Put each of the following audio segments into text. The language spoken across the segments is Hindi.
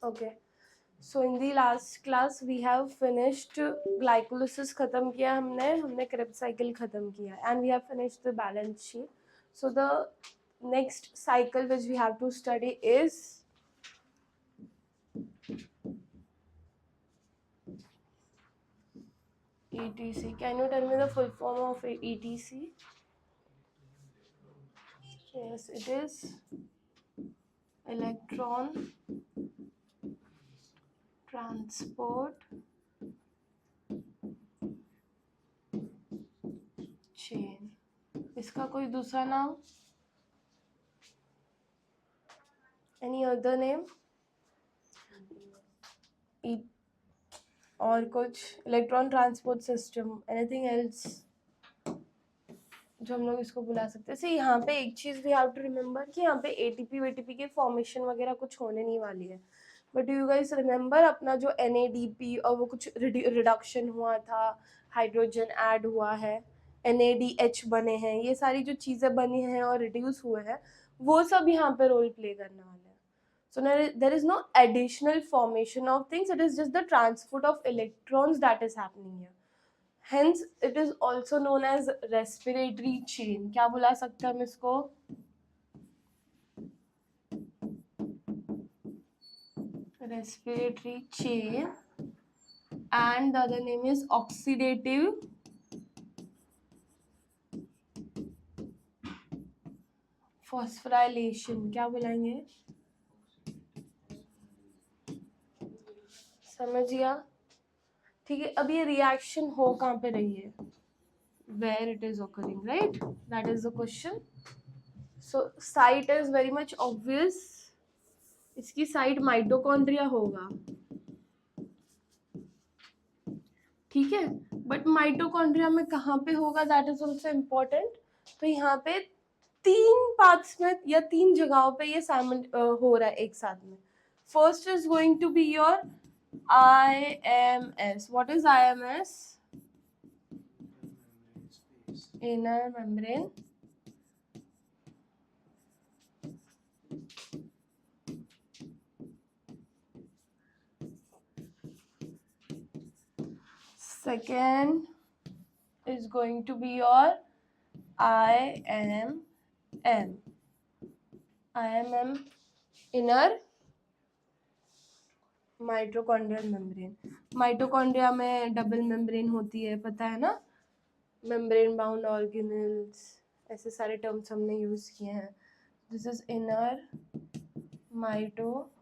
Okay. So in the last class we have finished glycolysis खत्म किया हमने Krebs cycle खत्म किया and we have finished the balance sheet. So the next cycle which we have to study is ETC. Can you tell me the full form of ETC? Yes, it is electron transport chain. इसका कोई दूसरा नाम? Any other name? और कुछ electron transport system, anything else जो हम लोग इसको बुला सकते हैं? See, यहाँ पे एक चीज़ वी हैव टू रिमेम्बर कि यहाँ पे एटीपी वेटीपी के फॉर्मेशन वगैरह कुछ होने नहीं वाली है. बट यू गाइस रिमेम्बर अपना जो NADP और वो कुछ रिडक्शन हुआ था, हाइड्रोजन ऐड हुआ है, NADH बने हैं, ये सारी जो चीज़ें बनी हैं और रिड्यूस हुए हैं वो सब यहाँ पे रोल प्ले करने वाले हैं. So there is no additional formation of things, it is just the transport of electrons that is happening here. Hence it is also known as respiratory chain. क्या बुला सकते हैं हम इसको? Respiratory chain, and the other name is oxidative phosphorylation. क्या बुलाएंगे? समझिए? ठीक है. अब ये रिएक्शन हो कहाँ पे रही है? Where it is occurring, right? That is the question. So site is very much obvious. इसकी साइट माइटोकॉन्ड्रिया होगा, ठीक है. बट माइटोकॉन्ड्रिया में कहाँ पे होगा, दैट इज ऑल्सो इम्पोर्टेंट. तो यहाँ पे 3 पार्ट्स में या 3 जगहों पे ये हो रहा है एक साथ में. First is going to be your IMS. What is IMS? Inner membrane second is going to be your IMM. inner mitochondrial membrane. Mitochondria में डबल मेम्ब्रेन होती है, पता है ना? मेम्ब्रेन बाउंड ऑर्गेनल्स, ऐसे सारे टर्म्स हमने यूज किए हैं. This is inner mitochondrial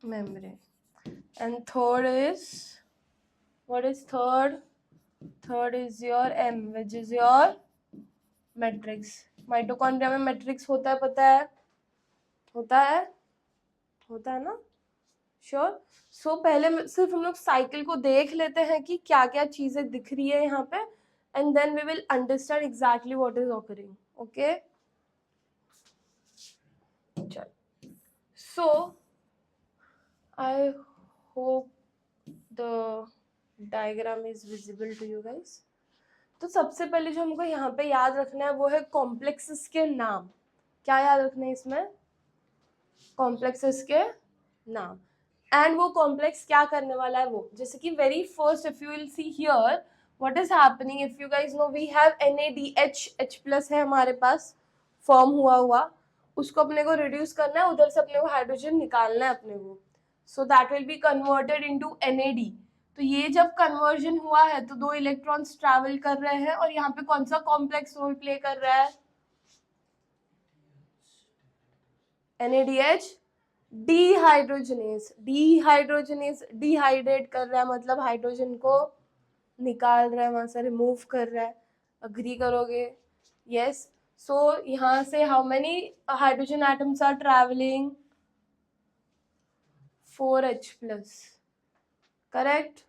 membrane. And third is, what is third? Third is your M, which is your matrix. Mitochondria में मैट्रिक्स होता है, पता है? होता है ना? श्योर. सो पहले सिर्फ हम लोग साइकिल को देख लेते हैं कि क्या क्या चीजें दिख रही है यहाँ पे, and then we will understand exactly what is occurring. Okay, चल. So I hope the diagram is visible to you guys. तो सबसे पहले जो हमको यहाँ पे याद रखना है वो है कॉम्प्लेक्सेस के नाम. क्या याद रखना है इसमें? कॉम्प्लेक्सेस के नाम. एंड वो कॉम्प्लेक्स क्या करने वाला है वो, जैसे कि very first if you will see here what is happening. If you guys know we have NADH, H+ है हमारे पास फॉर्म हुआ, उसको अपने को रिड्यूस करना है, उधर से अपने को हाइड्रोजन निकालना है अपने को. So that will be converted into NAD. तो ये जब कन्वर्जन हुआ है तो 2 इलेक्ट्रॉन्स ट्रैवल कर रहे हैं, और यहाँ पे कौन सा कॉम्प्लेक्स रोल प्ले कर रहा है? NADH डिहाइड्रोजनेज डिहाइड्रेट कर रहा है, मतलब हाइड्रोजन को निकाल रहा है, वहां से रिमूव कर रहा है. अग्री करोगे? यस. सो यहाँ से how many hydrogen atoms are travelling? 4H+. Correct.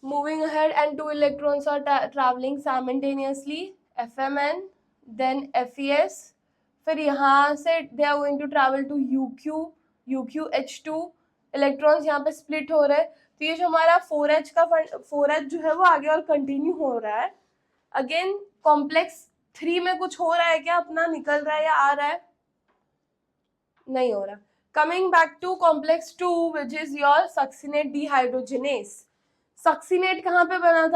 Moving ahead, and 2 electrons are traveling simultaneously, FMN, then FES. फिर यहाँ से they are going to travel to UQ, UQH2. Electrons यहाँ पे स्प्लिट हो रहे हैं, तो ये जो हमारा 4H जो है वो आगे और कंटिन्यू हो रहा है। अगेन कॉम्प्लेक्स 3 में कुछ हो रहा है क्या, अपना निकल रहा है या आ रहा है? नहीं हो रहा। Coming back to complex 2 which is your succinate dehydrogenase. Succinate कहाँ पे बना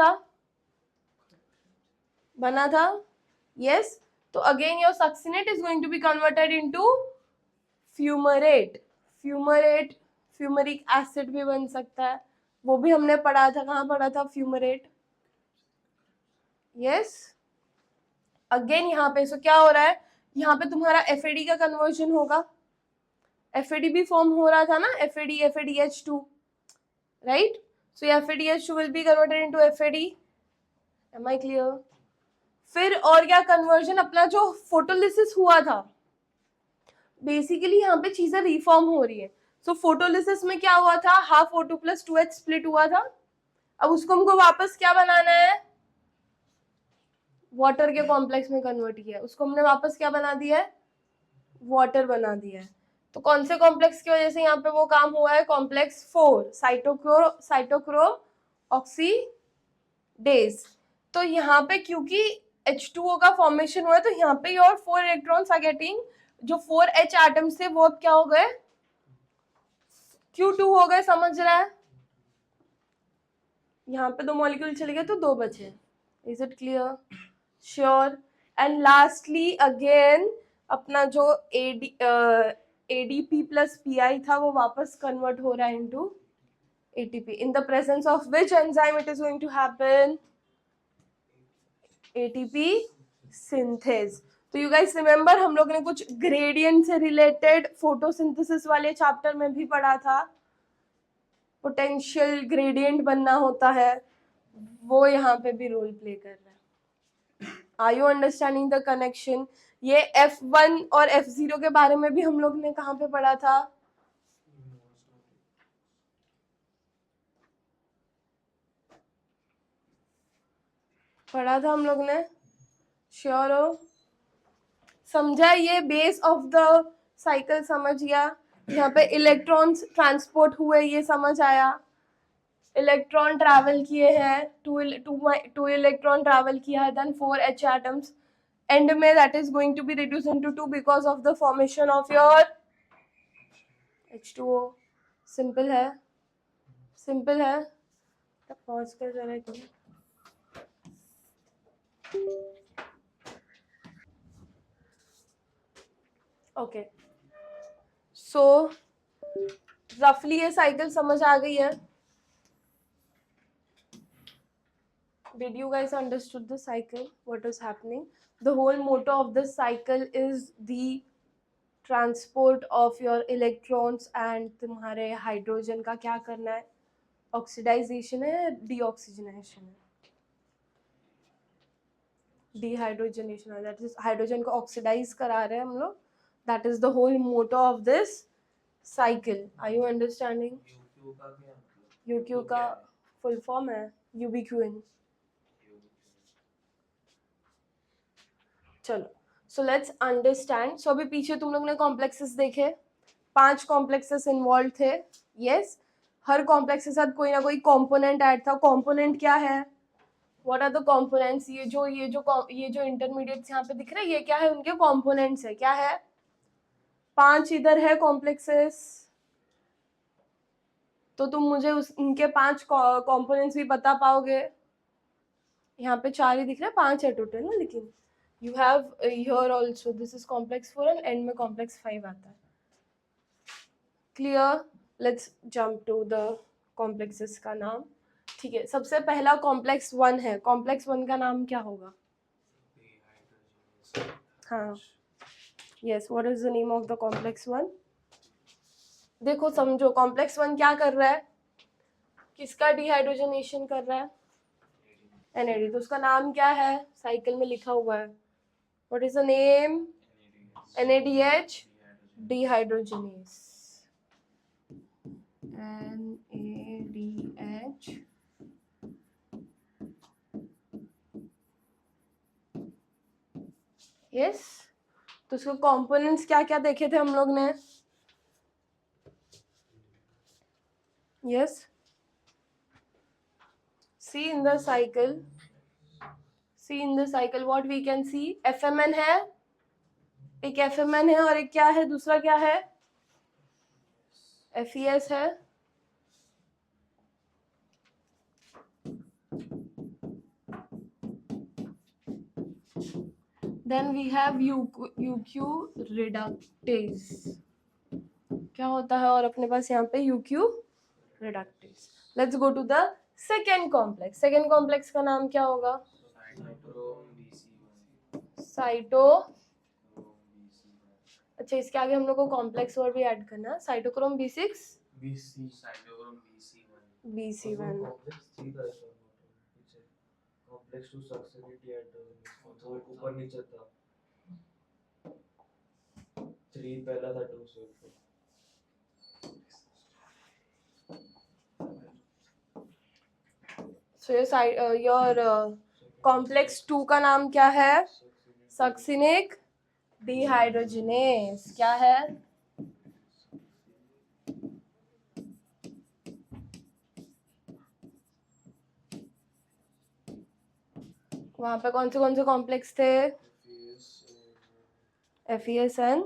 था? यस। तो again your succinate is going to be converted into fumarate. Fumaric acid भी बन सकता है, वो भी हमने पढ़ा था। कहाँ पढ़ा था फ्यूमरेट? यस। अगेन यहाँ पे सो क्या हो रहा है, यहाँ पे तुम्हारा FAD का कन्वर्जन होगा। FAD भी फॉर्म हो रहा था ना, FADH2, right? So FADH2 will be converted into FAD। Am I clear? फिर और क्या कन्वर्जन, अपना जो फोटोलिसिस हुआ था, बेसिकली यहाँ पे चीजें रिफॉर्म हो रही है। सो फोटोलिसिस में क्या हुआ था, हाफ O2 + 2H स्प्लिट हुआ था। अब उसको हमको वापस क्या बनाना है, वाटर के कॉम्प्लेक्स में कन्वर्ट किया, उसको हमने वापस क्या बना दिया है, वाटर बना दिया है। तो कौन से कॉम्प्लेक्स की वजह से यहाँ पे वो काम हुआ है, कॉम्प्लेक्स 4 साइटोक्रोम ऑक्सीडेज। तो यहाँ पे क्योंकि H2O का फॉर्मेशन हुआ है, तो यहाँ पे योर 4 इलेक्ट्रॉन्स आर गेटिंग, जो 4H एटम्स थे वो अब क्या हो गए, Q2 हो गए। समझ रहा है? यहाँ पे 2 मॉलिक्यूल चले गए तो 2 बचे। Is it clear? Sure. And lastly again अपना जो ADP + PI था वो वापस कन्वर्ट हो रहा है into ATP, in the presence of which enzyme it is going to happen, ATP synthase. तो यू गाइस रिमेम्बर हम लोग ने कुछ ग्रेडियंट से रिलेटेड फोटोसिंथेसिस वाले चैप्टर में भी पढ़ा था, पोटेंशियल ग्रेडियंट बनना होता है, वो यहाँ पे भी रोल प्ले कर रहा है। Are you understanding the connection? ये F1 और F0 के बारे में भी हम लोग ने कहाँ पे पढ़ा था, हम लोग ने। श्योर हो? समझा? ये बेस ऑफ द साइकिल समझ गया। यहाँ पे इलेक्ट्रॉन्स ट्रांसपोर्ट हुए, ये समझ आया। इलेक्ट्रॉन ट्रैवल किए हैं, टू इलेक्ट्रॉन ट्रैवल किया है, देन 4H एटम्स, एंड में that is going to be reduce into 2 because of the formation of your H2O। Simple है, सिंपल है। तब पॉज कर जरा एक मिनट। ओके, सो रफली ये साइकिल समझ आ गई है। Did you guys understood the cycle? What is happening? The whole motto of this cycle is the transport of your electrons and तुम्हारे हाइड्रोजन का क्या करना है, ऑक्सीडाइजेशन है, डीऑक्सीजनेशन है, डिहाइड्रोजनेशन है, दैट इज हाइड्रोजन को ऑक्सीडाइज करा रहे हैं हम लोग। That is the whole motto of this cycle. Are you understanding? UQ का फुल फॉर्म है यूबिक्यूइन। चलो, सो लेट्स अंडरस्टैंड। सो अभी पीछे तुम लोग ने कॉम्प्लेक्सेस देखे, 5 कॉम्प्लेक्सेस इन्वॉल्व थे। यस, हर कॉम्प्लेक्स के साथ कोई ना कोई कंपोनेंट ऐड था। कंपोनेंट क्या है, व्हाट आर द कंपोनेंट्स? ये जो इंटरमीडिएट्स यहाँ पे दिख रहे हैं, ये क्या है, उनके कंपोनेंट्स है। क्या है? 5 इधर है कॉम्प्लेक्सेस, तो तुम मुझे उनके 5 कंपोनेंट्स भी बता पाओगे? यहाँ पे 4 ही दिख रहे हैं, 5 है टोटल ना, लेकिन you have here also this is complex 4 and end में complex 5 आता है। clear? let's jump to the complexes का नाम। ठीक है, सबसे पहला complex 1 है। complex 1 का नाम क्या होगा? हाँ, yes, what is the name of the complex 1? देखो समझो, complex 1 क्या कर रहा है, किसका डिहाइड्रोजनेशन कर रहा है? NAD। तो उसका नाम क्या है, साइकिल में लिखा हुआ है, what is the name? NADH dehydrogenase। NADH yes. तो उसके कंपोनेंट्स क्या क्या देखे थे हम लोग ने? Yes, see in the cycle, what we can see, FMN है, एक FMN है और एक क्या है, दूसरा क्या है, FES है. Then we have UQ reductase. क्या होता है, और अपने पास यहाँ पे UQ reductase. Let's go to the second complex. Second complex का नाम क्या होगा, साइटो. अच्छा, इसके आगे हम लोग को कॉम्प्लेक्स वर्ड भी ऐड करना है, cytochrome B6 BC1. Complex two सक्सेसिविटी एट ऊपर नीचे था, 3 पहला था, 2 से ऊपर. So your complex 2 का नाम क्या है, सक्सिनिक डिहाइड्रोजिनेस. क्या है, वहां पे कौन से कॉम्प्लेक्स थे, FES and,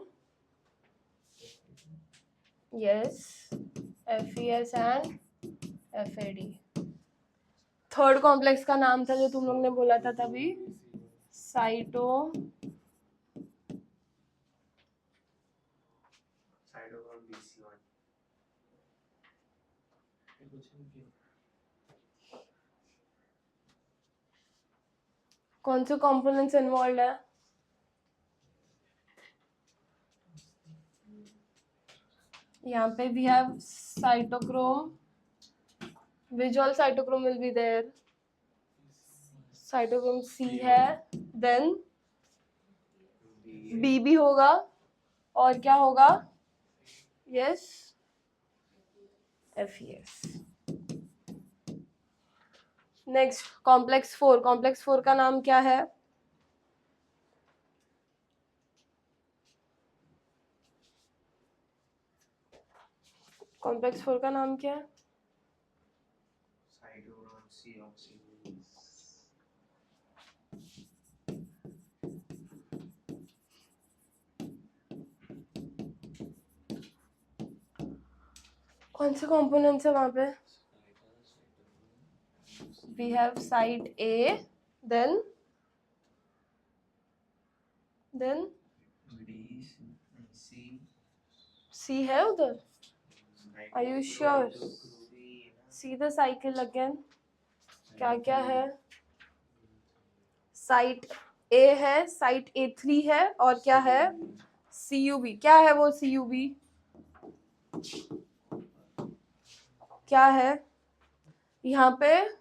yes, FES and FAD. Third complex का नाम था जो तुम लोग ने बोला था तभी, साइटो कौन से कंपोनेंट्स इन्वॉल्व है, यहाँ पे we have cytochrome. Which all cytochrome will be there, cytochrome C है, देन B भी होगा, और क्या होगा, yes, FES. Next complex 4. Complex 4 का नाम क्या है, कॉम्प्लेक्स 4 का नाम क्या है, कौन से कंपोनेंट्स है वहां पे, we have site A, then C है उधर, are you sure, see the cycle again, क्या क्या है, साइट A है, साइट A3 है, और क्या है, CUB. क्या है वो CUB, क्या है, यहाँ पे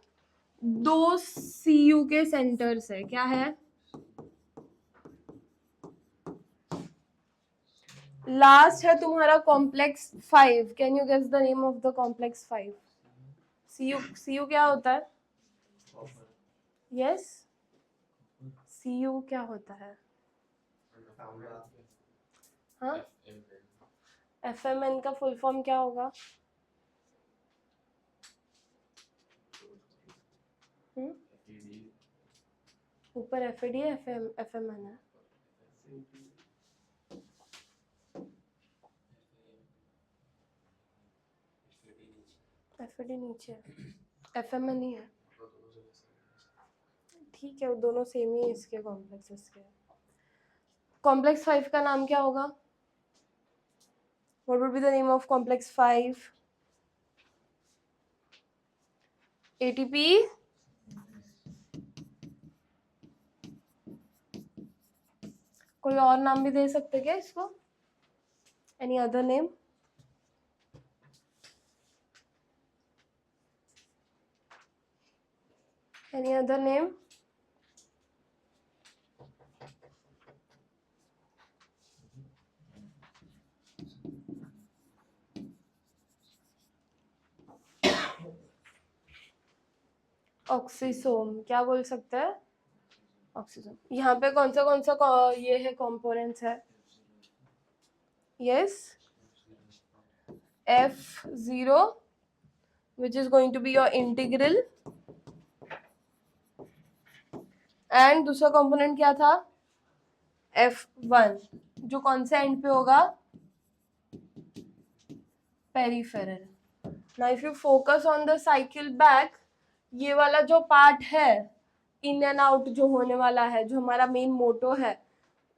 2 CU के सेंटर्स है, क्या है, लास्ट है तुम्हारा complex 5. Can you guess the name of the complex 5, CU क्या होता है, यस, CU क्या होता है, हाँ, FMN का फुल फॉर्म क्या होगा, ऊपर FAD है, FMN है, FAD नीचे है, FMN ही है, ठीक है, वो दोनों सेम ही है इसके कॉम्प्लेक्सेस के. कॉम्प्लेक्स 5 का नाम क्या होगा, what would be the name of complex 5, ATP, कोई और नाम भी दे सकते क्या इसको, any other name, any other name, oxysome. क्या बोल सकते हैं, ऑक्सीसोम. यहाँ पे कौन सा ये है कंपोनेंट्स है, yes, F0 which is going to be your integral, and दूसरा कंपोनेंट क्या था, F1, जो कौन से एंड पे होगा, peripheral. Now if you focus on the cycle back, ये वाला जो पार्ट है इन एंड आउट जो होने वाला है, जो हमारा मेन मोटो है,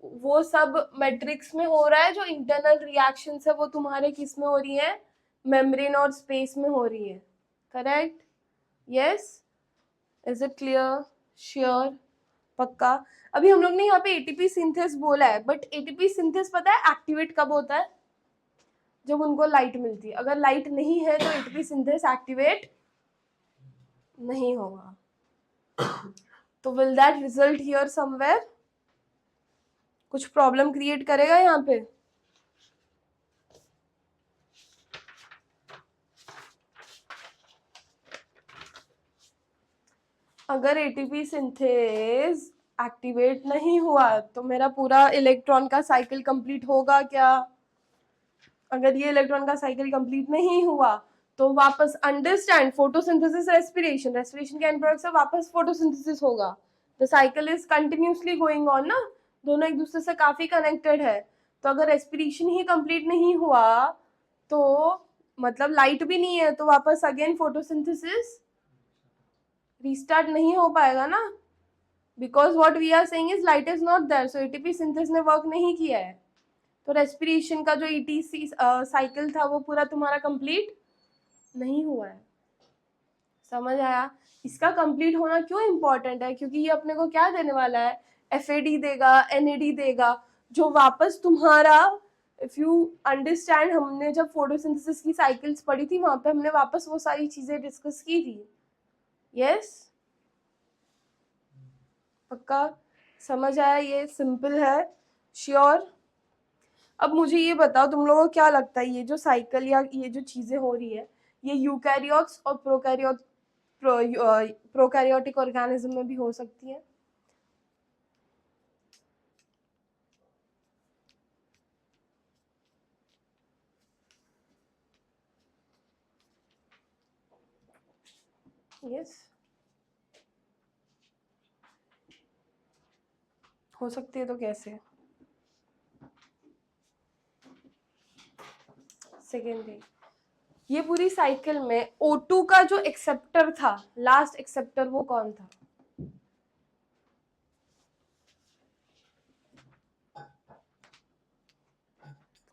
वो सब मैट्रिक्स में हो रहा है। जो इंटरनल रिएक्शंस है वो तुम्हारे किस में हो रही है, मेम्ब्रेन और स्पेस में हो रही है। Correct? Yes, is it clear? Sure? पक्का? अभी हम लोग ने यहाँ पे एटीपी सिंथेस बोला है, बट एटीपी सिंथेस पता है एक्टिवेट कब होता है, जब उनको लाइट मिलती है। अगर लाइट नहीं है तो एटीपी सिंथेस एक्टिवेट नहीं होगा। तो will that result here somewhere, कुछ प्रॉब्लम क्रिएट करेगा यहाँ पे? अगर एटीपी सिंथेस एक्टिवेट नहीं हुआ तो मेरा पूरा इलेक्ट्रॉन का साइकिल कंप्लीट होगा क्या? अगर ये इलेक्ट्रॉन का साइकिल कंप्लीट नहीं हुआ तो वापस अंडरस्टैंड फोटोसिंथेसिस रेस्पिरेशन, रेस्पिरेशन के एंड प्रोडक्ट से वापस फोटोसिंथेसिस होगा। The cycle is continuously going on ना, दोनों एक दूसरे से काफी कनेक्टेड है। तो अगर रेस्पिरेशन ही कंप्लीट नहीं हुआ तो मतलब लाइट भी नहीं है, तो वापस अगेन फोटोसिंथेसिस रीस्टार्ट नहीं हो पाएगा ना, because what we are saying is light is not there, so ATP synthase ने वर्क नहीं किया है। तो रेस्पिरेशन का जो ईटीसी साइकिल था वो पूरा तुम्हारा कंप्लीट नहीं हुआ है। समझ आया? इसका कंप्लीट होना क्यों इंपॉर्टेंट है? क्योंकि ये अपने को क्या देने वाला है, एफएडी देगा, एनएडी देगा, जो वापस तुम्हारा, इफ यू अंडरस्टैंड, हमने जब फोटोसिंथेसिस की साइकिल्स पढ़ी थी वहां पे हमने वापस वो सारी चीजें डिस्कस की थी। यस? पक्का समझ आया? ये सिंपल है। श्योर? अब मुझे ये बताओ, तुम लोगों को क्या लगता है ये जो साइकिल या ये जो चीजें हो रही है, ये यूकैरियोट्स और प्रोकैरियोटिक ऑर्गेनिज्म में भी हो सकती है? यस, हो सकती है। तो कैसे? सेकेंड थिंग, ये पूरी साइकिल में O2 का जो एक्सेप्टर था, लास्ट एक्सेप्टर, वो कौन था?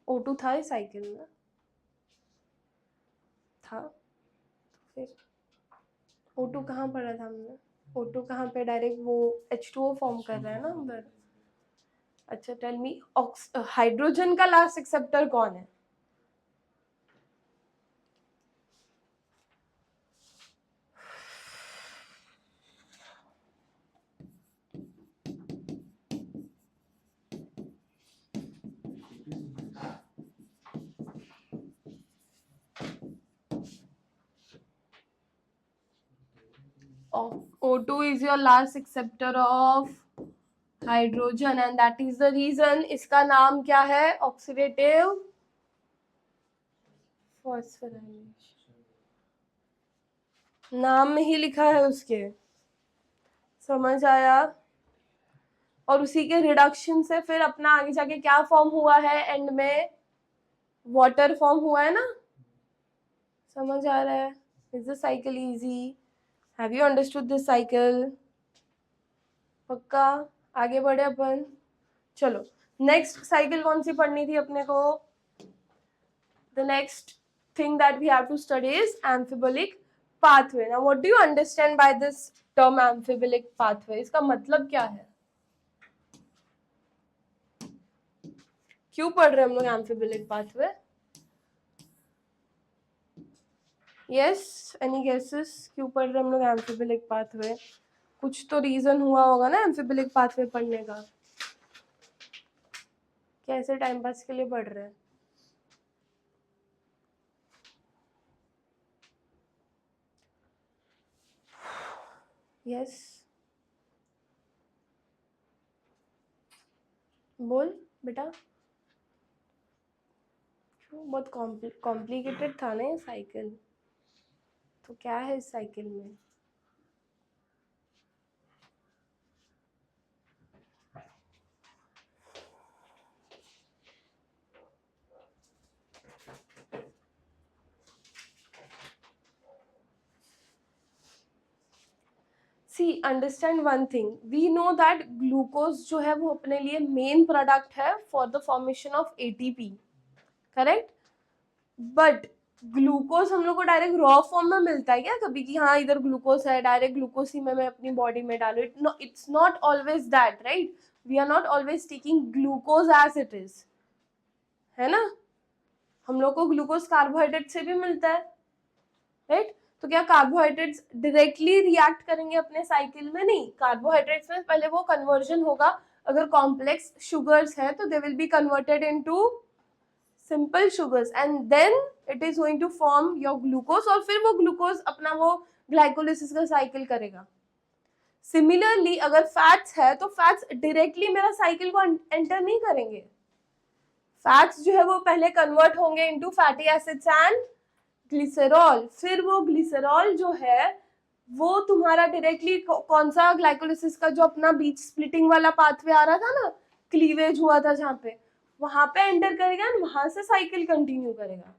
O2 था इस साइकिल में? था। फिर O2 कहाँ पढ़ा था हमने? O2 कहाँ पे डायरेक्ट वो H2O फॉर्म कर रहा है ना अंदर। अच्छा, टेल मी, हाइड्रोजन का लास्ट एक्सेप्टर कौन है? O2 is your last acceptor of hydrogen and that is the reason इसका नाम क्या है, ऑक्सीडेटिव फॉस्फोराइलेशन। नाम में ही लिखा है उसके। समझ आया? और उसी के रिडक्शन से फिर अपना आगे जाके क्या फॉर्म हुआ है, एंड में वाटर फॉर्म हुआ है ना। समझ आ रहा है? Is the cycle easy? Have you understood this cycle? पक्का? आगे बढ़े अपन। चलो, नेक्स्ट साइकिल कौन सी पढ़नी थी अपने को? The next thing that we have to study is amphiboolic pathway. Now what do you understand by this term amphiboolic pathway? इसका मतलब क्या है? क्यों पढ़ रहे हैं हम लोग amphiboolic pathway? Yes, any guesses? क्यों पढ़ रहे हैं हम लोग amphiboolic pathway? कुछ तो रीजन हुआ होगा ना amphiboolic pathway पढ़ने का। कैसे टाइम पास के लिए पढ़ रहे हैं? यस, बोल बेटा। क्यों? बहुत कॉम्प्लिकेटेड था ना ये साइकिल। तो क्या है इस साइकिल में? See understand one thing, we know that glucose जो है वो अपने लिए मेन प्रोडक्ट है for the formation of ATP, correct? But glucose हम लोग को डायरेक्ट रॉ फॉर्म में मिलता है क्या कभी कि हाँ इधर ग्लूकोज है, डायरेक्ट ग्लूकोज ही मैं अपनी बॉडी में डालू? It's not always that, right? We are not always taking glucose as it is, है ना? हम लोग को ग्लूकोज कार्बोहाइड्रेट से भी मिलता है, राइट? तो क्या कार्बोहाइड्रेट्स डायरेक्टली रिएक्ट करेंगे अपने साइकिल में? नहीं, कार्बोहाइड्रेट्स में पहले वो कन्वर्जन होगा। अगर कॉम्प्लेक्स शुगर्स है तो they will be converted into simple sugars and then it is going to form your glucose, और फिर वो ग्लूकोज अपना वो ग्लाइकोलिसिस का साइकिल करेगा। सिमिलरली अगर फैट्स है तो फैट्स डायरेक्टली मेरा साइकिल को एंटर नहीं करेंगे। फैट्स जो है वो पहले कन्वर्ट होंगे into fatty acids and glycerol, फिर वो ग्लिसरॉल जो है वो तुम्हारा डायरेक्टली कौन सा ग्लाइकोलिसिस का जो अपना बीच स्प्लिटिंग वाला पाथवे आ रहा था ना, क्लीवेज हुआ था जहाँ पे, वहां पे एंटर करेगा और वहां से साइकिल कंटिन्यू करेगा।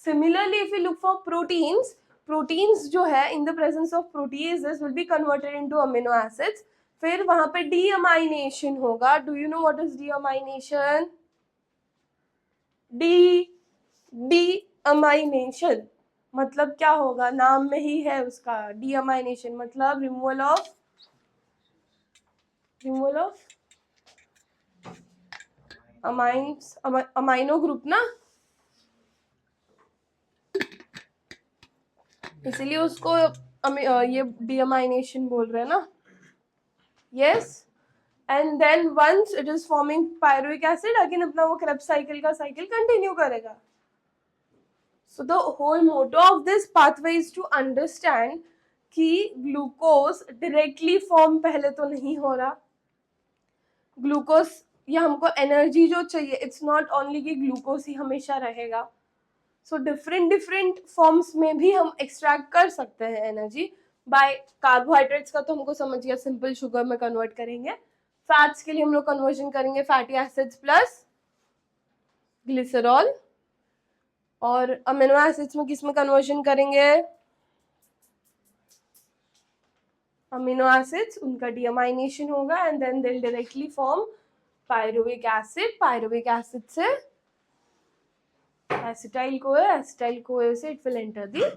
Similarly if you look for proteins, proteins जो है in the presence of proteases will be converted into amino acids, फिर वहां पे डीअमाइनेशन होगा। Do you know what is deamination? Deamination मतलब क्या होगा? नाम में ही है उसका, डीअमाइनेशन मतलब removal of amines, amino group ना, इसीलिए उसको ये डीअमाइनेशन बोल रहे हैं ना। Yes, and then once it is forming pyruvic acid, again अपना वो क्रेब्स साइकिल का साइकिल कंटिन्यू करेगा। So the whole motto of this pathway is to understand कि ग्लूकोज डायरेक्टली फॉर्म पहले तो नहीं हो रहा। ग्लूकोज या हमको एनर्जी जो चाहिए, इट्स नॉट ओनली कि ग्लूकोज ही हमेशा रहेगा। सो डिफरेंट फॉर्म्स में भी हम एक्सट्रैक्ट कर सकते हैं एनर्जी बाय कार्बोहाइड्रेट्स का तो हमको समझ गया, सिंपल शुगर में कन्वर्ट करेंगे। फैट्स के लिए हम लोग कन्वर्जन करेंगे फैटी एसिड्स प्लस ग्लिसरॉल, और अमीनो एसिड्स में किस में कन्वर्जन करेंगे? अमीनो एसिड्स, उनका डीअमाइनेशन होगा and then they will directly form pyruvic acid, pyruvic acid से एसिटाइल कोए, एसिटाइल कोए से it will enter the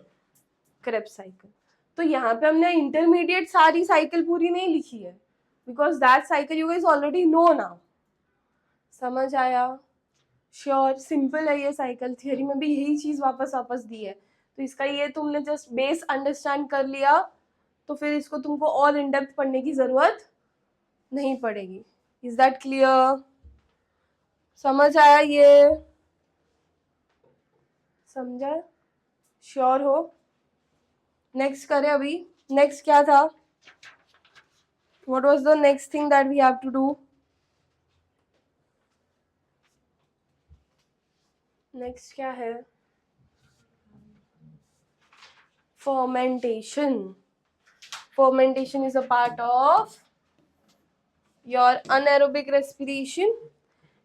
Krebs cycle. तो यहाँ पे हमने इंटरमीडिएट सारी साइकिल पूरी नहीं लिखी है because that cycle you guys already no now. समझ आया? श्योर, सिंपल है ये साइकिल, थियरी में भी यही चीज वापस दी है, तो इसका ये तुमने जस्ट बेस अंडरस्टैंड कर लिया तो फिर इसको तुमको और इन डेप्थ पढ़ने की जरूरत नहीं पड़ेगी। Is that clear? समझ आया ये? समझा? श्योर हो? नेक्स्ट करें अभी। नेक्स्ट क्या था? What was the next thing that we have to do? Next क्या है? fermentation. Fermentation is a part of your anaerobic respiration.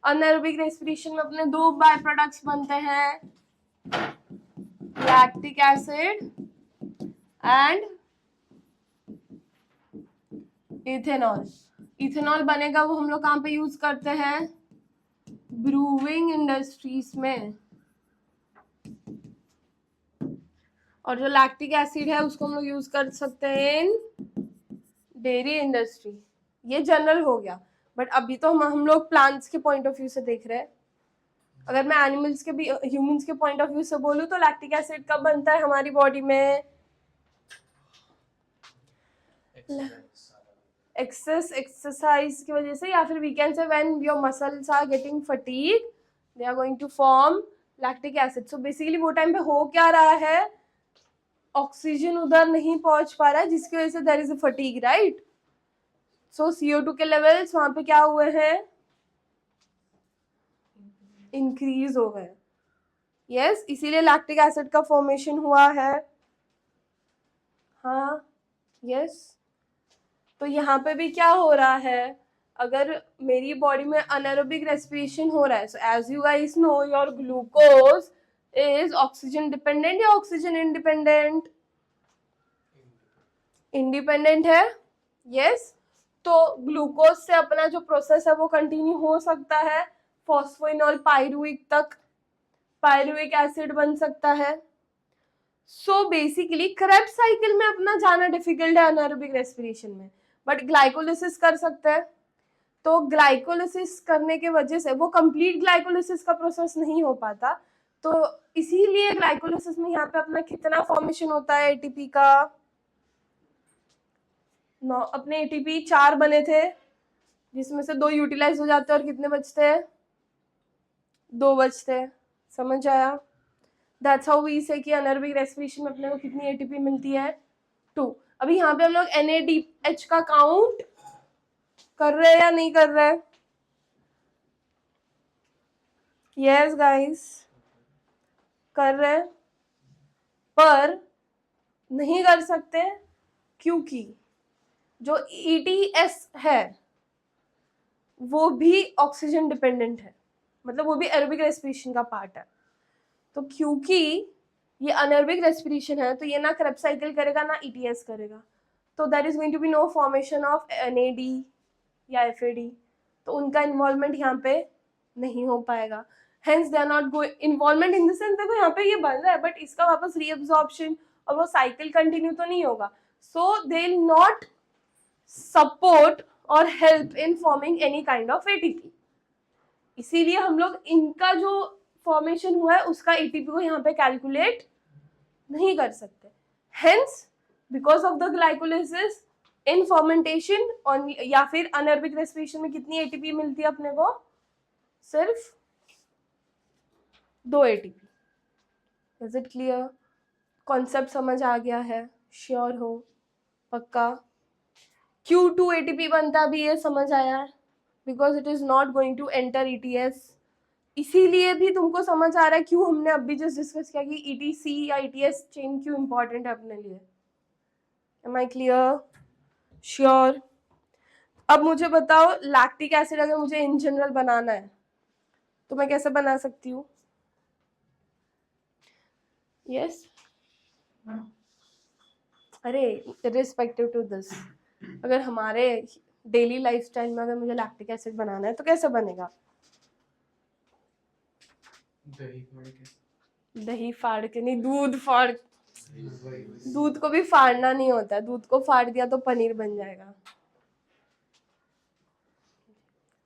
anaerobic respiration में अपने दो बाय प्रोडक्ट्स बनते हैं, lactic acid and ethanol. Ethanol बनेगा वो हम लोग कहाँ पे यूज करते हैं? ब्रूइंग इंडस्ट्रीज में। और जो लैक्टिक एसिड है उसको हम लोग यूज कर सकते हैं इन डेयरी इंडस्ट्री। ये जनरल हो गया, बट अभी तो हम लोग प्लांट्स के पॉइंट ऑफ व्यू से देख रहे हैं। अगर मैं एनिमल्स के भी, ह्यूमंस के पॉइंट ऑफ व्यू से बोलूँ तो लैक्टिक एसिड कब बनता है हमारी बॉडी में? एक्सरसाइज की वजह से, या फिर we can say when your muscles are getting fatigue they are going to form lactic acid. So basically वो टाइम पे हो क्या रहा है? ऑक्सीजन उधर नहीं पहुंच पा रहा है जिसकी वजह से there is a fatigue, right? So CO2 के लेवल्स वहां पे क्या हुए हैं? इंक्रीज हो गए। यस, इसीलिए लैक्टिक एसिड का फॉर्मेशन हुआ है। हाँ, यस। तो यहाँ पे भी क्या हो रहा है? अगर मेरी बॉडी में अनएरोबिक रेस्पिरेशन हो रहा है, so as you guys know your glucose is oxygen dependent या ऑक्सीजन इंडिपेंडेंट? इंडिपेंडेंट है, यस। तो ग्लूकोज से अपना जो प्रोसेस है वो कंटिन्यू हो सकता है फॉस्फोइनॉल पायरुविक तक, पायरुविक एसिड बन सकता है। सो बेसिकली क्रेब्स साइकिल में अपना जाना डिफिकल्ट है एनारोबिक रेस्पिरेशन में, बट ग्लाइकोलिसिस कर सकते हैं। तो ग्लाइकोलिसिस करने के वजह से वो कंप्लीट ग्लाइकोलिसिस का प्रोसेस नहीं हो पाता, तो इसीलिए ग्लाइकोलिसिस में यहाँ पे अपना कितना फॉर्मेशन होता है एटीपी का, अपने एटीपी 4 बने थे जिसमें से 2 यूटिलाइज हो जाते हैं और कितने बचते हैं, 2 बचते हैं। समझ आया? दैट्स हाउ वी से कि एनारोबिक रेस्पिरेशन में अपने को कितनी एटीपी मिलती है, 2। अभी यहाँ पे हम लोग NADH का काउंट कर रहे हैं या नहीं कर रहे हैं? यस गाइस, कर रहे हैं, पर नहीं कर सकते क्योंकि जो ETS है वो भी ऑक्सीजन डिपेंडेंट है, मतलब वो भी एरोबिक रेस्पिरेशन का पार्ट है। तो क्योंकि ये अनएरोबिक रेस्पिरेशन है तो ये ना क्रेब्स साइकिल करेगा ना ETS करेगा, तो there is going to be no formation of NAD या FAD, तो उनका इन्वॉल्वमेंट यहाँ पे नहीं हो पाएगा। Hence they are not going involvement in the sense, देखो यहाँ पे ये बन रहा है बट इसका वापस रीअब्जॉर्प्शन और वो साइकिल कंटिन्यू तो नहीं होगा, सो दे विल नॉट सपोर्ट और help in forming any kind of ATP। इसीलिए हम लोग इनका जो फॉर्मेशन हुआ है उसका ATP को यहाँ पे कैलकुलेट नहीं कर सकते। Hence because of the glycolysis in fermentation या फिर अनएरोबिक रेस्पिरेशन में कितनी ATP मिलती है अपने को, सिर्फ 2 ATP। Is it clear? Concept समझ आ गया है? श्योर हो? पक्का? Q2 ATP बनता भी ये समझ आया है, because it is not going to enter ETS। इसीलिए भी तुमको समझ आ रहा है क्यों हमने अभी जस्ट डिस्कस किया कि ETC या ETS चेन क्यों इंपॉर्टेंट है अपने लिए। Am I clear? श्योर? अब मुझे बताओ, लैक्टिक एसिड अगर मुझे इन जनरल बनाना है तो मैं कैसे बना सकती हूँ? यस, अरे रिस्पेक्टिव टू दिस, अगर हमारे डेली लाइफस्टाइल में अगर मुझे लैक्टिक एसिड बनाना है तो कैसे बनेगा? दही फाड़ के नहीं, दूध फाड़, दूध को भी फाड़ना नहीं होता है, दूध को फाड़ दिया तो पनीर बन जाएगा,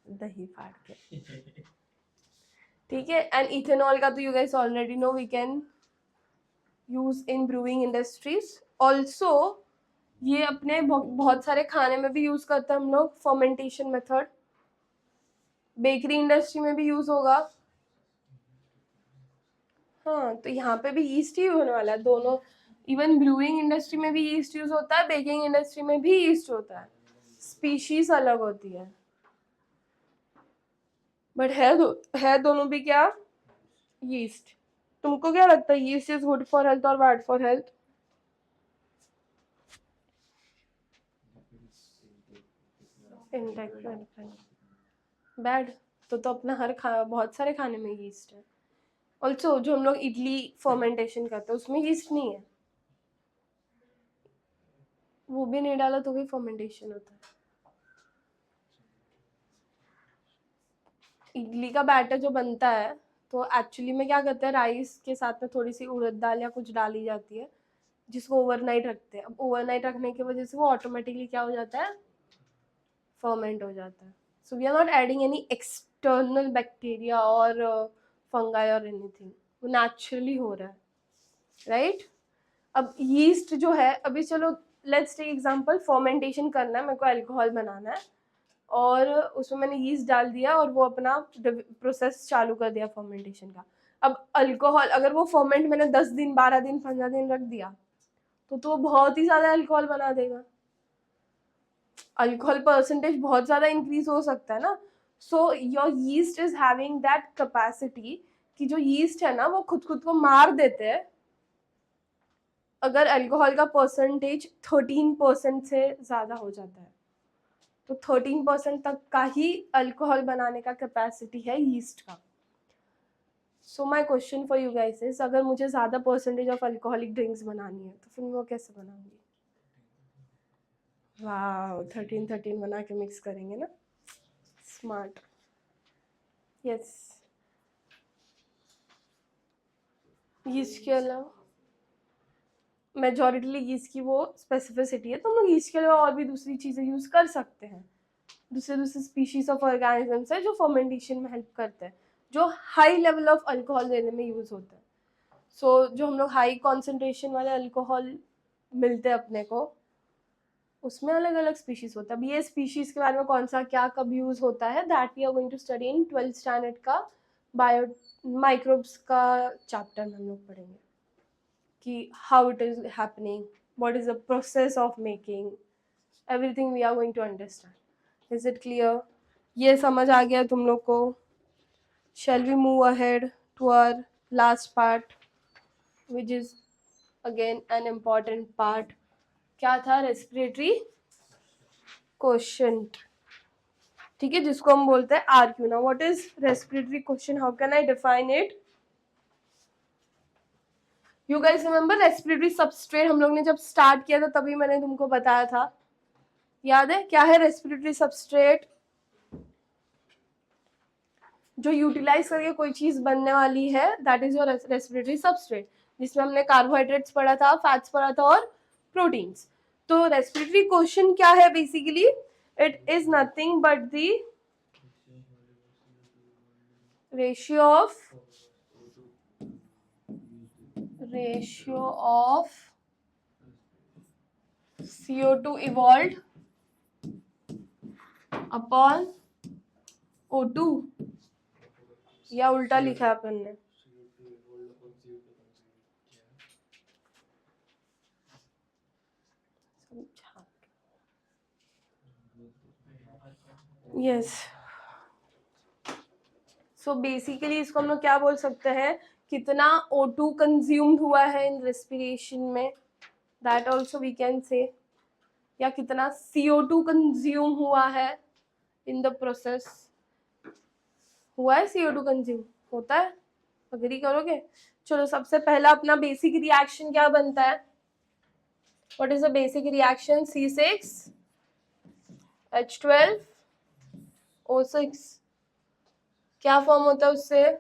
दही फाड़ के, ठीक है। एंड इथेनॉल का तो you guys already know we can use in brewing industries also. ये अपने बहुत सारे खाने में भी यूज करते हैं हम लोग, फर्मेंटेशन मेथड। बेकरी इंडस्ट्री में भी यूज होगा। हाँ, तो यहाँ पे भी ईस्ट ही होने वाला है, दोनों। इवन ब्रूइंग इंडस्ट्री में भी ईस्ट यूज होता है, बेकिंग इंडस्ट्री में भी ईस्ट होता है, स्पीशीज अलग होती है, बट है दोनों भी क्या, यीस्ट। तुमको क्या लगता है, yeast is good for health और बैड फॉर हेल्थ? बैड। तो अपना बहुत सारे खाने में यीस्ट है। ऑल्सो जो हम लोग इडली फर्मेंटेशन करते हैं उसमें यीस्ट नहीं है, वो भी नहीं डाला तो भी फर्मेंटेशन होता है। इडली का बैटर जो बनता है तो एक्चुअली में क्या करते हैं, राइस के साथ में थोड़ी सी उड़द दाल या कुछ डाली जाती है जिसको ओवरनाइट रखते हैं। अब ओवरनाइट रखने की वजह से वो ऑटोमेटिकली क्या हो जाता है, फर्मेंट हो जाता है। So we are not adding any external bacteria और फंगाई और एनीथिंग, वो नेचुरली हो रहा है, राइट? अब यीस्ट जो है, अभी चलो लेट्स टेक एग्जांपल, फर्मेंटेशन करना है, मेरे को अल्कोहल बनाना है और उसमें मैंने यीस्ट डाल दिया और वो अपना प्रोसेस चालू कर दिया फर्मेंटेशन का। अब अल्कोहल अगर वो फर्मेंट मैंने 10 दिन 12 दिन 15 दिन रख दिया तो वो बहुत ही ज़्यादा अल्कोहल बना देगा, अल्कोहल परसेंटेज बहुत ज़्यादा इंक्रीज हो सकता है ना। So your yeast is having that capacity कि जो यीस्ट है ना वो खुद को मार देते हैं अगर अल्कोहल का परसेंटेज 13% से ज़्यादा हो जाता है, तो 13% तक का ही अल्कोहल बनाने का कैपेसिटी है यीस्ट का। So my question for you guys is, अगर मुझे ज़्यादा परसेंटेज ऑफ अल्कोहलिक ड्रिंक्स बनानी है तो फिर मैं वो कैसे बनाऊंगी? वाह, 13 बना के मिक्स करेंगे ना, स्मार्ट। यस, यीस्ट के अलावा मेजॉरिटली यीस्ट की वो स्पेसिफिसिटी है, तो हम लोग यीस्ट के अलावा और भी दूसरी चीज़ें यूज़ कर सकते हैं। दूसरे दूसरे स्पीशीज ऑफ ऑर्गेनिजम्स है जो फर्मेंटेशन में हेल्प करते हैं, जो हाई लेवल ऑफ अल्कोहल देने में यूज़ होते हैं। सो जो हम लोग हाई कॉन्सेंट्रेशन वाले अल्कोहल मिलते हैं अपने को, उसमें अलग अलग स्पीशीज होता है। अब ये स्पीशीज के बारे में कौन सा क्या कब यूज होता है, that we are going to study in 12th standard का बायो माइक्रोब्स का चैप्टर में हम लोग पढ़ेंगे कि how it is happening, what is the process of making, everything we are going to understand. Is it clear? ये समझ आ गया तुम लोग को? Shall we move ahead to our last part which is again an important part. क्या था? रेस्पिरेटरी क्वोशिएंट, ठीक है, जिसको हम बोलते हैं आरक्यू। ना what is respiratory quotient, how can I define it? You guys remember respiratory substrate हम लोग ने जब स्टार्ट किया था तभी मैंने तुमको बताया था, याद है? क्या है रेस्पिरेटरी सबस्ट्रेट? जो यूटिलाइज करके कोई चीज बनने वाली है, that is your respiratory substrate, जिसमें हमने कार्बोहाइड्रेट्स पढ़ा था, फैट्स पढ़ा था और प्रोटीन्स। तो रेस्पिरेटरी क्वोशिएंट क्या है? Basically it is nothing but the ratio of CO2 evolved upon O2, या उल्टा लिखा है अपन ने? यस, सो बेसिकली इसको हम लोग क्या बोल सकते हैं, कितना O2 कंज्यूम्ड हुआ है इन रेस्पिरेशन में, that also we can say, या कितना CO2 कंज्यूम हुआ है इन द प्रोसेस। हुआ है CO2 कंज्यूम? होता है? अग्री करोगे? चलो, सबसे पहला अपना बेसिक रिएक्शन क्या बनता है? What is the basic reaction? C6H12O6। क्या फॉर्म होता है उससे?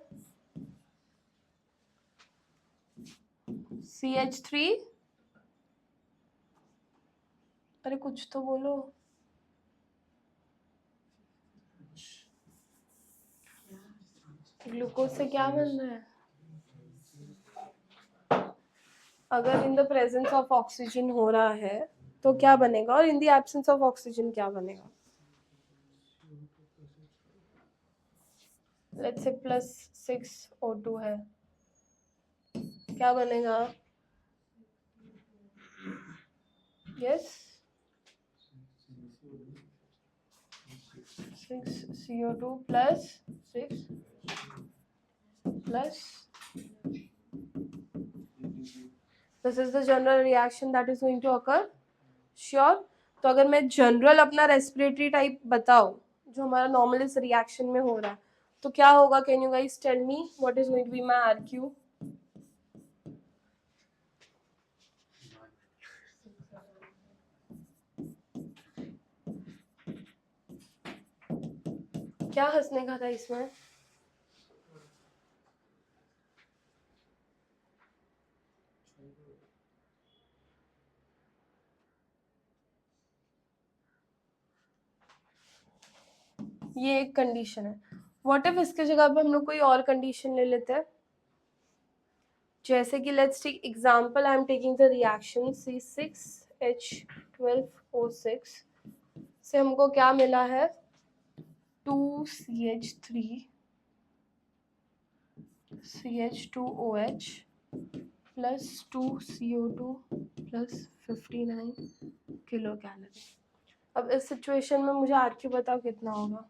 CH3, अरे कुछ तो बोलो। ग्लूकोज से क्या बन रहा है? अगर इन द प्रेजेंस ऑफ ऑक्सीजन हो रहा है तो क्या बनेगा, और in the absence of oxygen क्या बनेगा? लेट्स से +6O2 है, क्या बनेगा? Yes, 6CO2 plus 6 plus, this is the general reaction that is going to occur. Sure? तो अगर मैं जनरल अपना रेस्पिरेटरी टाइप बताऊं जो हमारा नॉर्मल इस रिएक्शन में हो रहा है, तो क्या होगा? Can you guys tell me what is going to be my RQ? क्या हंसने का था इसमें? ये एक कंडीशन है। व्हाट इफ इसके जगह पे हम लोग कोई और कंडीशन ले लेते हैं, जैसे कि let's take example, I am taking the reaction C6H12O6 से हमको क्या मिला है? 2CH3 CH2OH plus 2CO2 plus 59 kilo calorie. अब इस सिचुएशन में मुझे आरक्यू बताओ कितना होगा?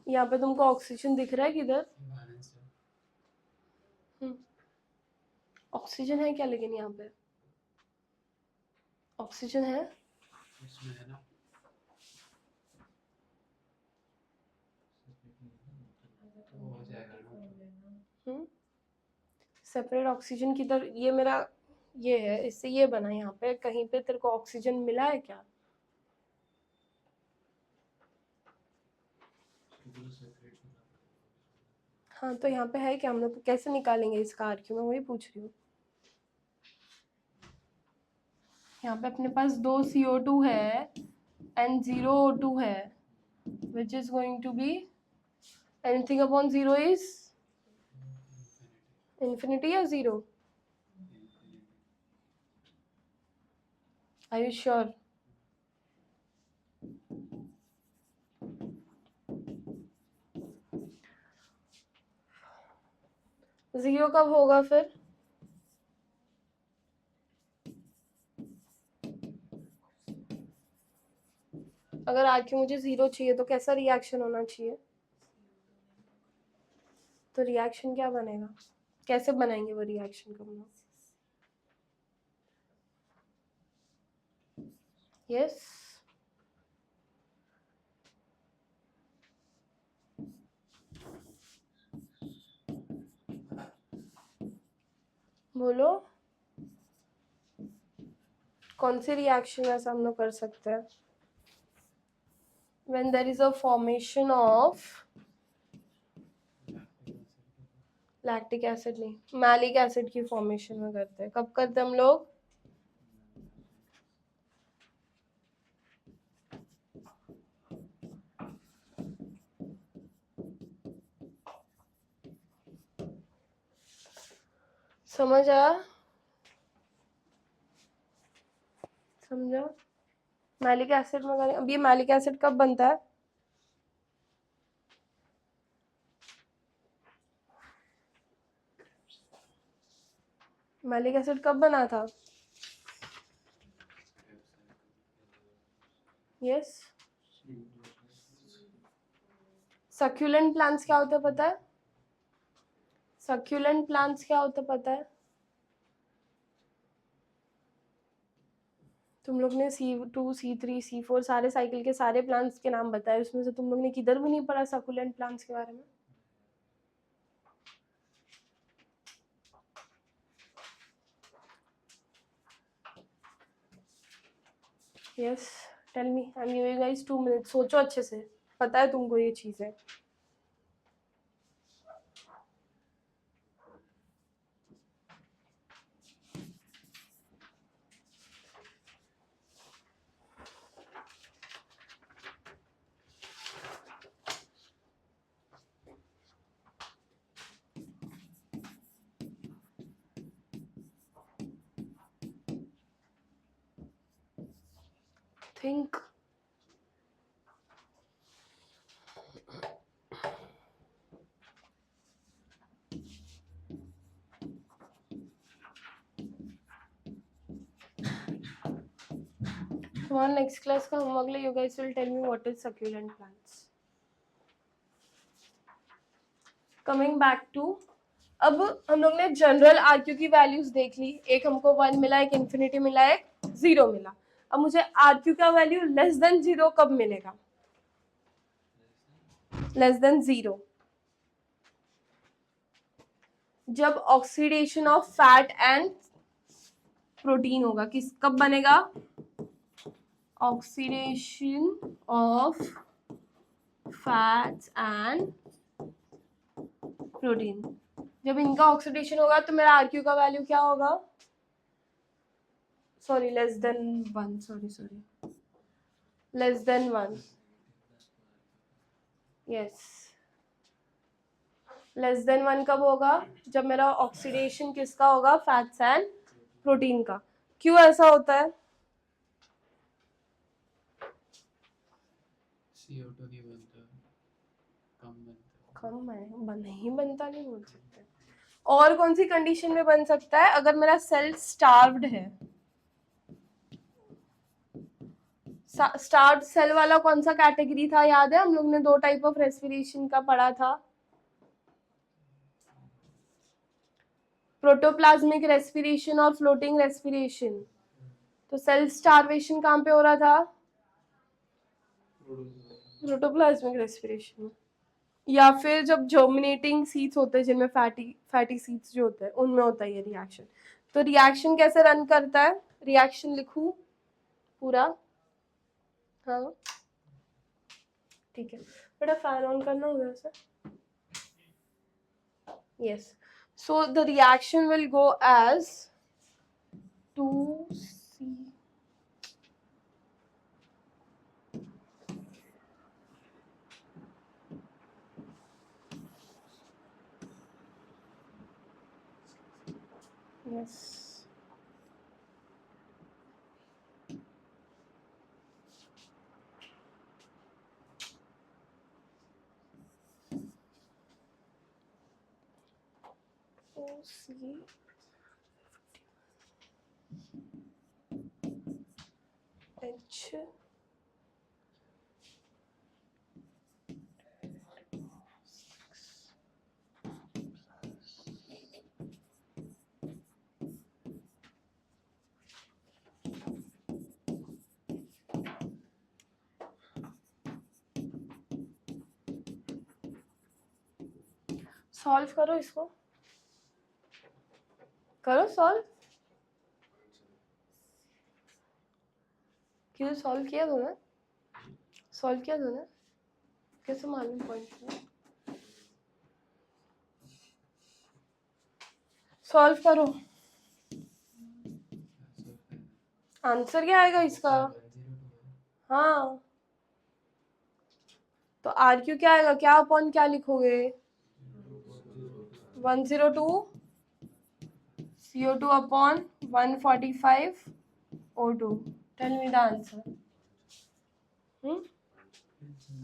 यहाँ पे तुमको ऑक्सीजन दिख रहा है किधर? ऑक्सीजन है क्या? लेकिन यहाँ पे ऑक्सीजन है? इसमें है ना। तो हो जाएगा ना। सेपरेट ऑक्सीजन की तरह ये मेरा ये है, इससे ये बना यहाँ पे, कहीं पे तेरे को ऑक्सीजन मिला है क्या? उसको पूरा सेपरेट करना पड़ेगा। हाँ तो यहाँ पे है क्या, हम लोग कैसे निकालेंगे इसका आरक्यू, मैं वही पूछ रही हूँ। यहाँ पे अपने पास 2 CO2 है एंड 0 O2 है, which is going to be anything upon 0 is infinity या 0? Are you sure? जीरो कब होगा फिर? अगर आरक्यू मुझे 0 चाहिए तो कैसा रिएक्शन होना चाहिए? तो रिएक्शन क्या बनेगा, कैसे बनाएंगे वो रिएक्शन को हम लोग? यस बोलो, कौन सी रिएक्शन ऐसा हम लोग कर सकते हैं? When there is a formation of lactic acid, नहीं मैलिक एसिड की फॉर्मेशन में करते हैं। कब करते हैं हम लोग? समझ आया? समझा? मैलिक एसिड में करें। अब ये मैलिक एसिड कब बनता है? मैलिक एसिड कब बना था? यस सक्यूलेंट प्लांट्स क्या होता है पता है? सक्यूलेंट प्लांट्स क्या होता है पता है? तुम लोग ने C2 C3 C4 सारे साइकिल के सारे प्लांट्स के नाम बताए, उसमें से तुम लोग ने किधर भी नहीं पढ़ा सक्यूलेंट प्लांट्स के बारे में। Yes tell me, I am giving you guys 2 minutes, सोचो अच्छे से, पता है तुमको ये चीज है। थिंक तुम्हारा नेक्स्ट क्लास का होमवर्क ले, you guys will tell me what is succulent plants. Coming back to, अब हम लोग ने जनरल आरक्यू की वैल्यूज देख ली, एक हमको 1 मिला, एक इन्फिनिटी मिला, एक 0 मिला। अब मुझे आरक्यू का वैल्यू लेस देन 0 कब मिलेगा? लेस देन 0 जब oxidation of fat and protein होगा। किस कब बनेगा? Oxidation of fats and protein, जब इनका ऑक्सीडेशन होगा तो मेरा आरक्यू का वैल्यू क्या होगा? Sorry less than 1, sorry less than 1, yes less than 1 कब होगा? जब मेरा ऑक्सीडेशन किसका होगा? फैट्स एंड प्रोटीन का। क्यों ऐसा होता है? CO2 नहीं बनता, कम है, नहीं बनता नहीं बोल सकते। और कौन सी कंडीशन में बन सकता है? अगर मेरा सेल स्टार्व्ड है। स्टार्व्ड सेल वाला कौन सा कैटेगरी था याद है? हम लोग ने 2 टाइप ऑफ रेस्पिरेशन का पढ़ा था, प्रोटोप्लाज्मिक रेस्पिरेशन और फ्लोटिंग रेस्पिरेशन। तो सेल स्टार्वेशन कहाँ पे हो रहा था? प्रोटोप्लाज्मिक रेस्पिरेशन में। या फिर जब जर्मिनेटिंग सीड्स होते हैं जिनमें फैटी सीड्स जो होते हैं उनमें होता है ये रिएक्शन। तो रिएक्शन कैसे रन करता है, रिएक्शन लिखूं पूरा? हाँ ठीक है, बेटा फैन ऑन करना उधर से। Yes, so the reaction will go as 2C yes 2C H solve करो इसको, करो सॉल्व। क्यों सॉल्व किया तूने, सॉल्व किया तूने, कैसे मालूम पॉइंट? सॉल्व करो, आंसर क्या आएगा इसका? हाँ तो आर क्यू क्या आएगा, क्या अपॉन क्या लिखोगे? 102 CO2 upon 145 O2। Tell me the answer.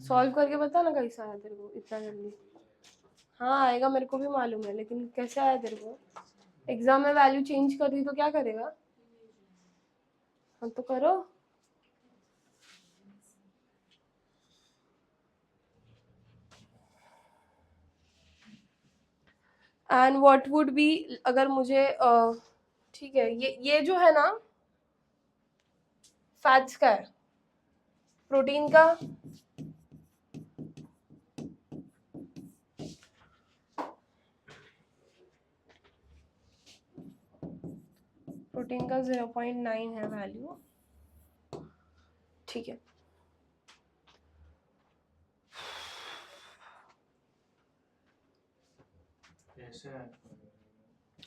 Solve करके बता ना कैसा आया तेरे को इतना जल्दी। हाँ आएगा, मेरे को भी मालूम है, लेकिन कैसे आया तेरे को? एग्जाम में वैल्यू चेंज कर दी तो क्या करेगा? हाँ तो करो। एंड व्हाट वुड बी, अगर मुझे ठीक है, ये जो है ना फैट्स का है, प्रोटीन का प्रोटीन का 0.9 है वैल्यू, ठीक है।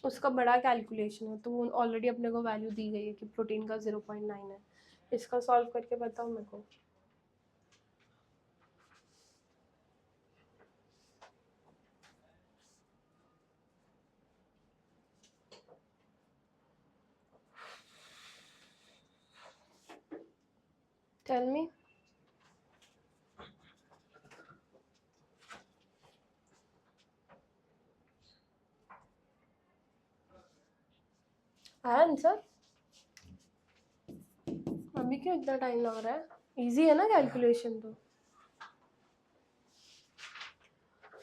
उसका बड़ा कैलकुलेशन है, तो ऑलरेडी अपने को वैल्यू दी गई है कि प्रोटीन का 0.9 है। इसका सॉल्व करके बताओ मेरे को। Tell me. आया आंसर? अभी क्यों इतना टाइम लग रहा है, इजी है ना कैलकुलेशन तो।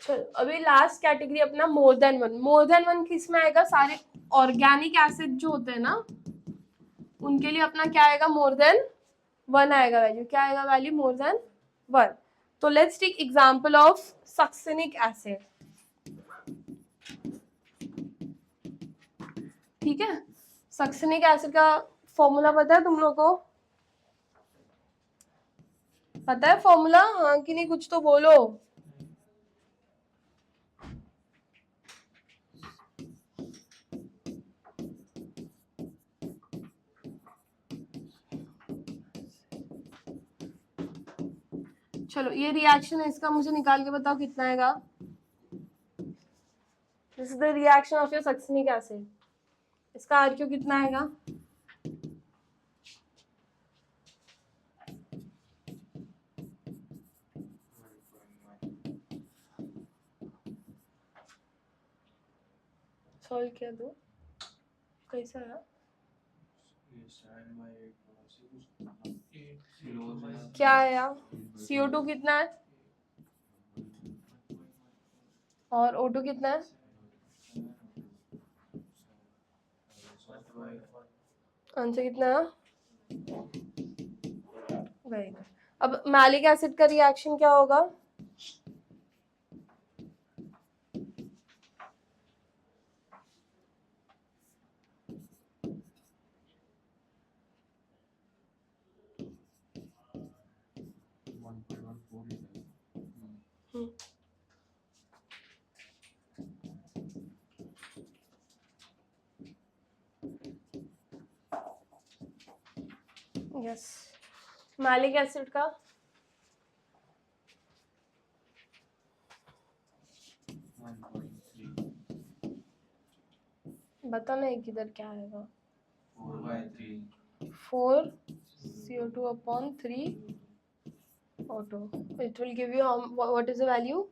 चल अभी लास्ट कैटेगरी अपना मोर देन वन। मोर देन वन किस में आएगा? सारे ऑर्गेनिक एसिड जो होते हैं ना उनके लिए अपना क्या आएगा? मोर देन वन आएगा वैल्यू। क्या आएगा वैल्यू? More than one. तो let's take example of succinic acid. ठीक है, सक्सेनिक एसिड का फॉर्मूला पता है तुम लोग को? पता है फॉर्मूला? हाँ कि नहीं, कुछ तो बोलो। चलो ये रिएक्शन है, इसका मुझे निकाल के बताओ कितना आएगा। This is the reaction of your succinic acid. इसका आरक्यू कितना आएगा? सॉल्व किया दो, कैसा है? क्या आया? CO2 कितना है और O2 कितना है? आंसर कितना है? Very good. अब मैलिक एसिड का रिएक्शन क्या होगा? यस, मैलिक एसिड का 1.3 बता ना एक इधर क्या आएगा. 4/3 4 CO2 upon 3 O2. It will give you what is the value?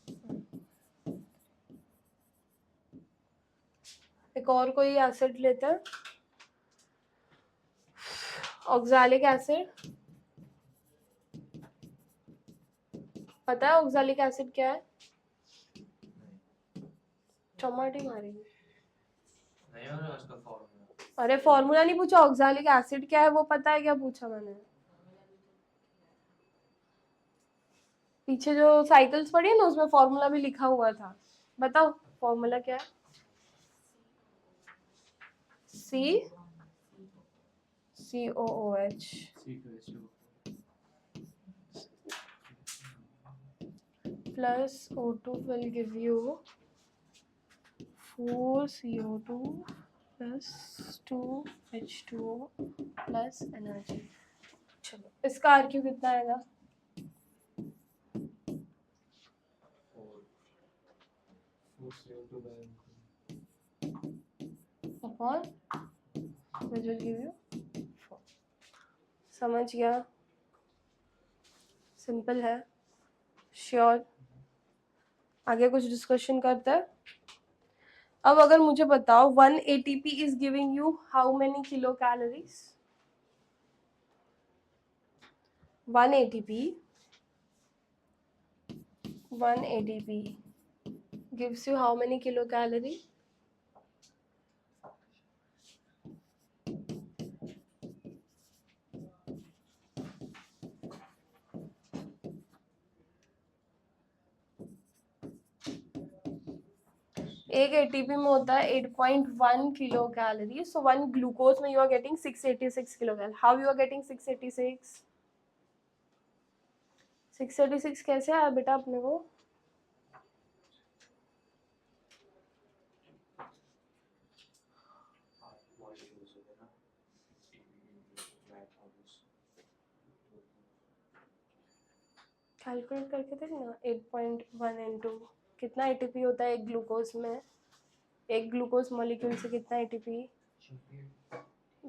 1.3 एक और कोई एसिड लेते हैं. Oxalic acid. पता है ऑक्सैलिक एसिड क्या है? टमाटी मारेंगे. नहीं हो रहा उसका फॉर्मूला. अरे फॉर्मूला नहीं पूछा, ऑक्सैलिक एसिड क्या है वो पता है क्या पूछा मैंने. पीछे जो साइकिल्स पढ़ी है ना उसमें फॉर्मूला भी लिखा हुआ था. बताओ फॉर्मूला क्या है. COOH C2H2 plus O2 will give you 4 CO2 plus 2 H2O plus energy. चलो इसका RQ कितना आएगा? 4 CO2 by upon which will give you 4. समझ गया? सिंपल है. श्योर. आगे कुछ डिस्कशन करते हैं. अब अगर मुझे बताओ 1 ATP is giving you how many kilocalories? 1 ATP gives you how many kilocalorie? एक एटीपी में होता है 8.1 किलो कैलोरी. सो 1 ग्लूकोज में you are getting 686 kilo calorie. How you are getting 686? 686 कैसे आया बेटा अपने को? molecules हो गए ना. कैलकुलेट करके देख ना. 8.1 इंटू कितना एटीपी होता है एक ग्लूकोज में? एक ग्लूकोज मॉलिक्यूल से कितना एटीपी?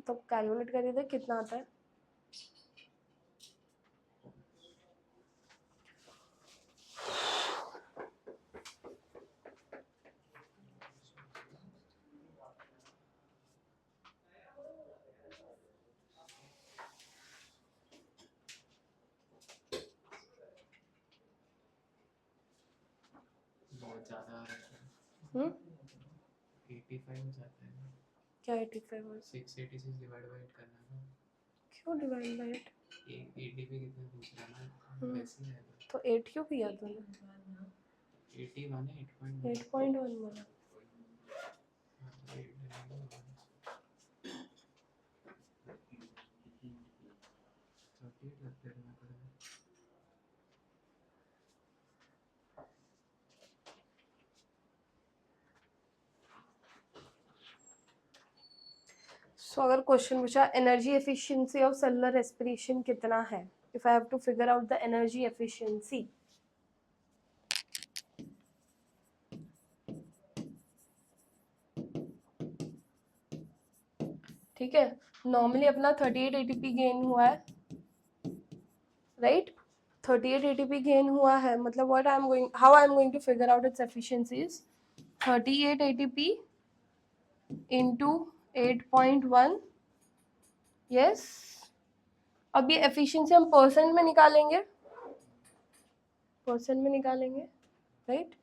तो कैलकुलेट करके देख कितना आता है. बहुत ज़्यादा आ रहा है. 85 हो जाता है. क्या 85 है? 686 डिवाइड बाय 8 करना है. क्यों डिवाइड बाय 8? एक एटीपी कितना पूछ रहा है ना, वैसे ही आएगा. तो 8 क्यों किया तूने? 80 माने 8.1 8.1 बोला. सो अगर क्वेश्चन पूछा energy efficiency of cellular respiration कितना है, if I have to figure out the energy efficiency. ठीक है. नॉर्मली अपना 38 एटीपी गेन हुआ है, राइट. 38 एटीपी गेन हुआ है. मतलब what I am going, how I am going to figure out its efficiencies. 38 ATP into 8.1. Yes. अब ये एफिशिएंसी हम परसेंट में निकालेंगे, राइट.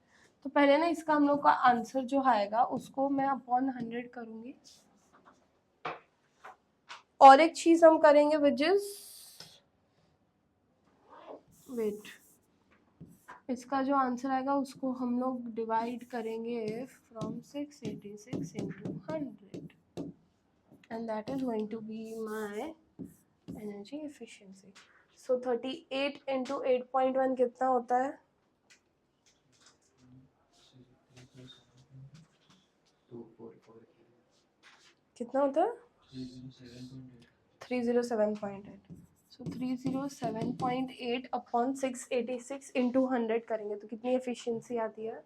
तो पहले ना इसका हम लोग का आंसर जो आएगा उसको मैं अपॉन 100 करूंगी. और एक चीज हम करेंगे विच इज, वेट, इसका जो आंसर आएगा उसको हम लोग डिवाइड करेंगे from 686 into 100 and that is going to be my energy efficiency. So 38 into 8.1 कितना होता है? 244 कितना होता है? 307.8 307.8. सो 307.8 अपॉन 686 इंटू 100 करेंगे तो कितनी एफिशिएंसी आती है?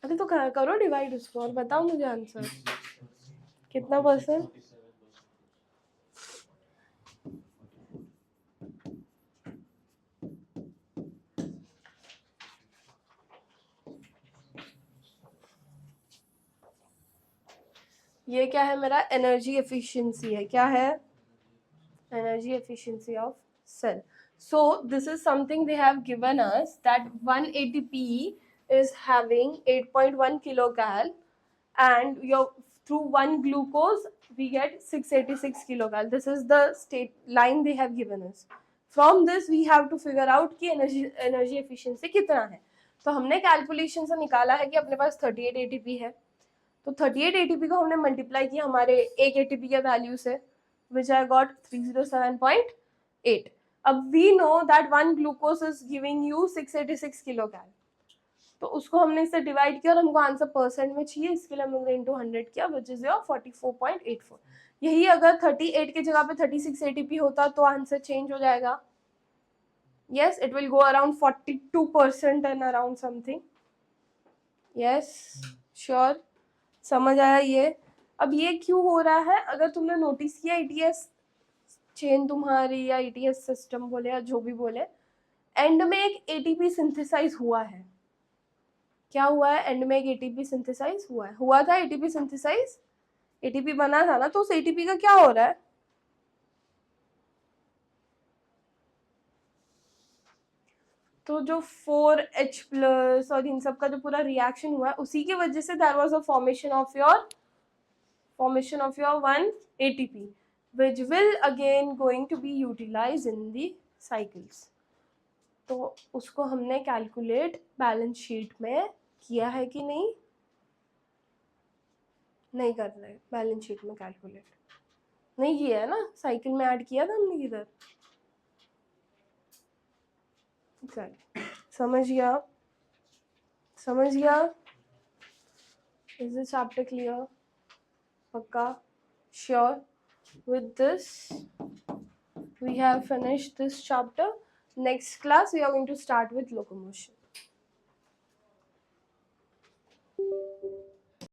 अरे तो करो डिवाइड उसको और बताओ मुझे आंसर कितना परसेंट? 47%. ये क्या है मेरा? एनर्जी एफिशिएंसी है. क्या है? energy efficiency of cell. So this is something they have given us, that 1 ATP is having 8.1 kilocal, and your through 1 glucose we get 686 kilocal. This is the state line they have given us. From this we have to figure out कि energy efficiency कितना है. तो हमने कैलकुलेशन से निकाला है कि अपने पास 38 ATP है. तो 38 ATP को हमने मल्टीप्लाई किया हमारे एक ATP के वैल्यू से, which I got 307.8. अब we know that 1 glucose is giving you 686 kilocal. तो उसको हमने इससे डिवाइड किया और हमको आंसर परसेंट में चाहिए, इसके लिए हमने इंटू 100 किया, which is your 44.84. यही अगर 38 की जगह पे 36 ATP होता तो आंसर चेंज हो जाएगा. Yes, it will go around 42% and around something. Yes, sure. समझ आया ये? अब ये क्यों हो रहा है? अगर तुमने नोटिस किया ईटीएस चेन तुम्हारी या ईटीएस सिस्टम बोले या जो भी बोले, एंड में एक एटीपी सिंथेसाइज हुआ है. क्या हुआ है? एंड में एक एटीपी सिंथेसाइज हुआ था एटीपी सिंथेसाइज, एटीपी बना था ना, तो उस एटीपी का क्या हो रहा है? तो जो 4H प्लस और इन सब का जो पूरा रिएक्शन हुआ है उसी की वजह से there was a formation of your 1 ATP which will again going to be utilized in the cycles. तो उसको हमने कैलकुलेट बैलेंस शीट में किया है कि नहीं? नहीं कर रहे बैलेंस शीट में कैलकुलेट, नहीं किया है ना, साइकिल में ऐड किया था हमने किधर? चल समझ गया? Is this chapter clear? पक्का? Sure? with this we have finished this chapter. Next class we are going to start with locomotion.